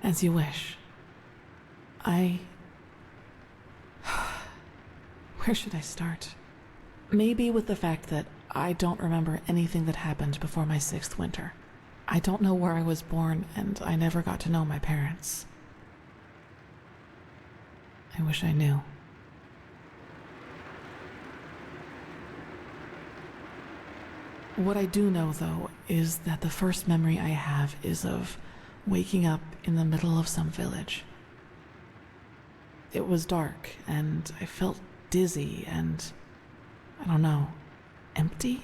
As you wish. Where should I start? Maybe with the fact that I don't remember anything that happened before my 6th winter. I don't know where I was born, and I never got to know my parents. I wish I knew. What I do know, though, is that the first memory I have is of waking up in the middle of some village. It was dark, and I felt dizzy and, I don't know, empty?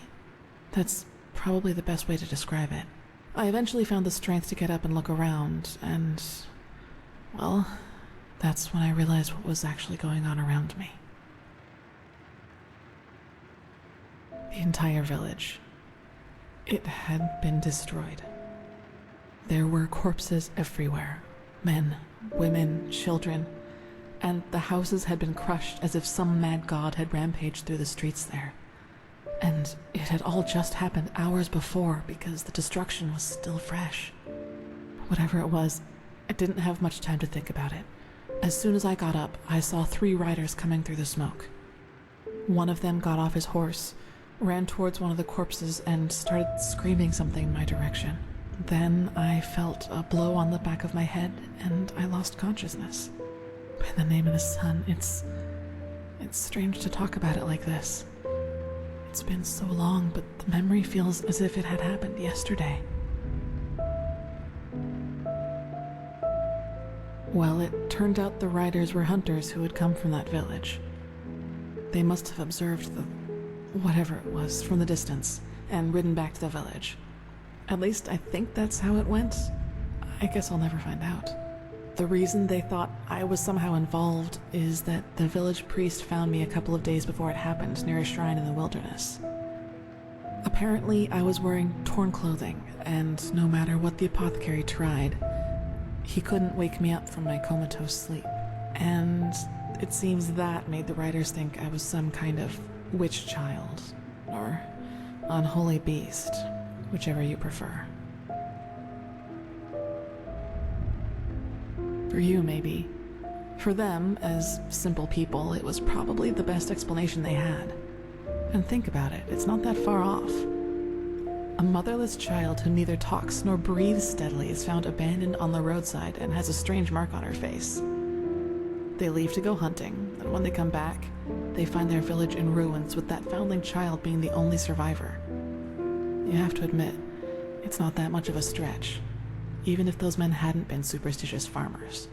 That's probably the best way to describe it. I eventually found the strength to get up and look around, and, well, that's when I realized what was actually going on around me. The entire village. It had been destroyed. There were corpses everywhere. Men, women, children, and the houses had been crushed as if some mad god had rampaged through the streets there. And it had all just happened hours before because the destruction was still fresh. Whatever it was, I didn't have much time to think about it. As soon as I got up, I saw 3 riders coming through the smoke. One of them got off his horse, ran towards one of the corpses, and started screaming something in my direction. Then I felt a blow on the back of my head, and I lost consciousness. By the name of the sun, it's strange to talk about it like this. It's been so long, but the memory feels as if it had happened yesterday. Well, it turned out the riders were hunters who had come from that village. They must have observed the whatever it was from the distance and ridden back to the village. At least I think that's how it went. I guess I'll never find out. The reason they thought I was somehow involved is that the village priest found me a couple of days before it happened near a shrine in the wilderness. Apparently, I was wearing torn clothing, and no matter what the apothecary tried, he couldn't wake me up from my comatose sleep. And it seems that made the writers think I was some kind of witch child, or unholy beast, whichever you prefer. For you, maybe. For them, as simple people, it was probably the best explanation they had. And think about it, it's not that far off. A motherless child who neither talks nor breathes steadily is found abandoned on the roadside and has a strange mark on her face. They leave to go hunting, and when they come back, they find their village in ruins, with that foundling child being the only survivor. You have to admit, it's not that much of a stretch, even if those men hadn't been superstitious farmers.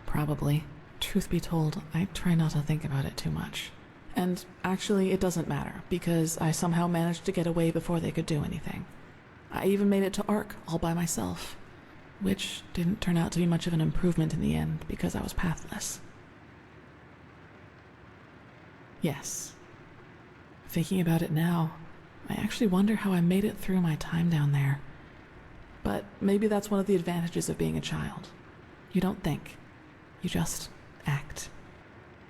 Probably. Truth be told, I try not to think about it too much. And actually, it doesn't matter, because I somehow managed to get away before they could do anything. I even made it to Ark all by myself, which didn't turn out to be much of an improvement in the end because I was pathless. Yes. Thinking about it now, I actually wonder how I made it through my time down there. But maybe that's one of the advantages of being a child. You don't think. You just act.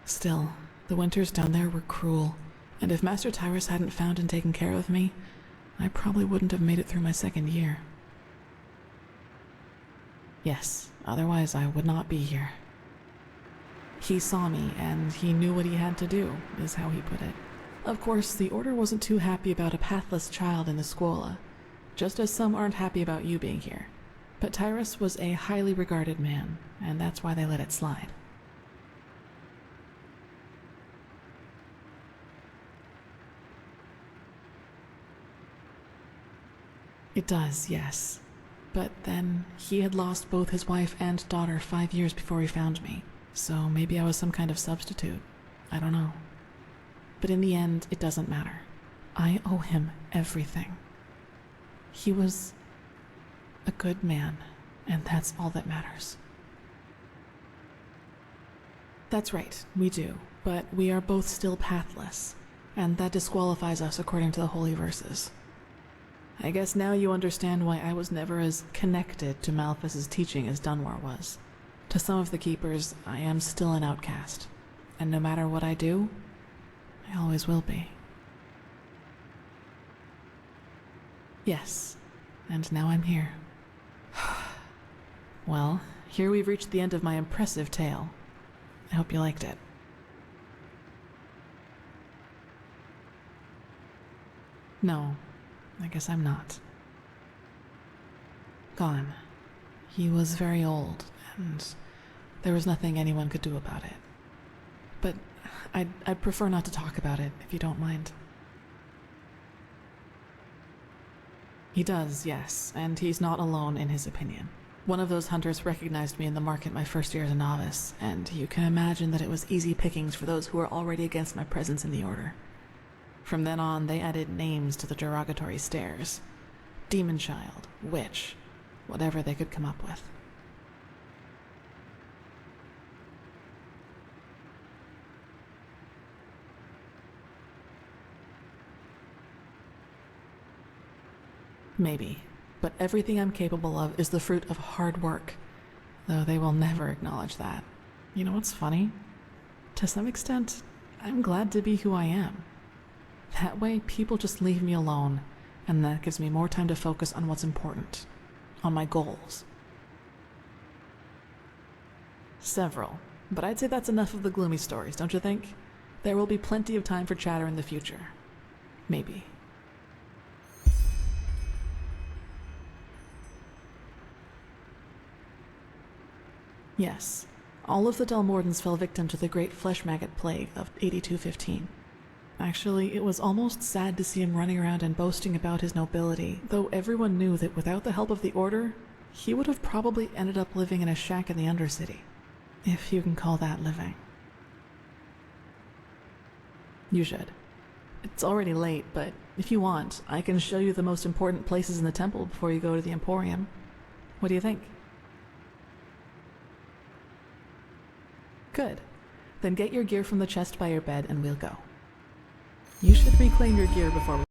Still, the winters down there were cruel, and if Master Tyrus hadn't found and taken care of me, I probably wouldn't have made it through my 2nd year. Yes, otherwise I would not be here. He saw me, and he knew what he had to do, is how he put it. Of course, the Order wasn't too happy about a pathless child in the Scuola, just as some aren't happy about you being here. But Tyrus was a highly regarded man, and that's why they let it slide. It does, yes. But then, he had lost both his wife and daughter 5 years before he found me, so maybe I was some kind of substitute. I don't know. But in the end, it doesn't matter. I owe him everything. He was a good man, and that's all that matters. That's right, we do, but we are both still pathless, and that disqualifies us according to the holy verses. I guess now you understand why I was never as connected to Malphas's teaching as Dunmore was. To some of the Keepers, I am still an outcast, and no matter what I do, I always will be. Yes, and now I'm here. Well, here we've reached the end of my impressive tale. I hope you liked it. No, I guess I'm not. Gone. He was very old, and there was nothing anyone could do about it. But I'd prefer not to talk about it, if you don't mind. He does, yes, and he's not alone in his opinion. One of those hunters recognized me in the market my first year as a novice, and you can imagine that it was easy pickings for those who were already against my presence in the Order. From then on, they added names to the derogatory stares. Demon Child, Witch, whatever they could come up with. Maybe, but everything I'm capable of is the fruit of hard work, though they will never acknowledge that. You know what's funny? To some extent, I'm glad to be who I am. That way, people just leave me alone, and that gives me more time to focus on what's important, on my goals. Several, but I'd say that's enough of the gloomy stories, don't you think? There will be plenty of time for chatter in the future. Maybe. Yes, all of the Delmordans fell victim to the great flesh maggot plague of 8215. Actually, it was almost sad to see him running around and boasting about his nobility, though everyone knew that without the help of the Order, he would have probably ended up living in a shack in the Undercity. If you can call that living. You should. It's already late, but if you want, I can show you the most important places in the temple before you go to the Emporium. What do you think? Good. Then get your gear from the chest by your bed and we'll go. You should reclaim your gear before we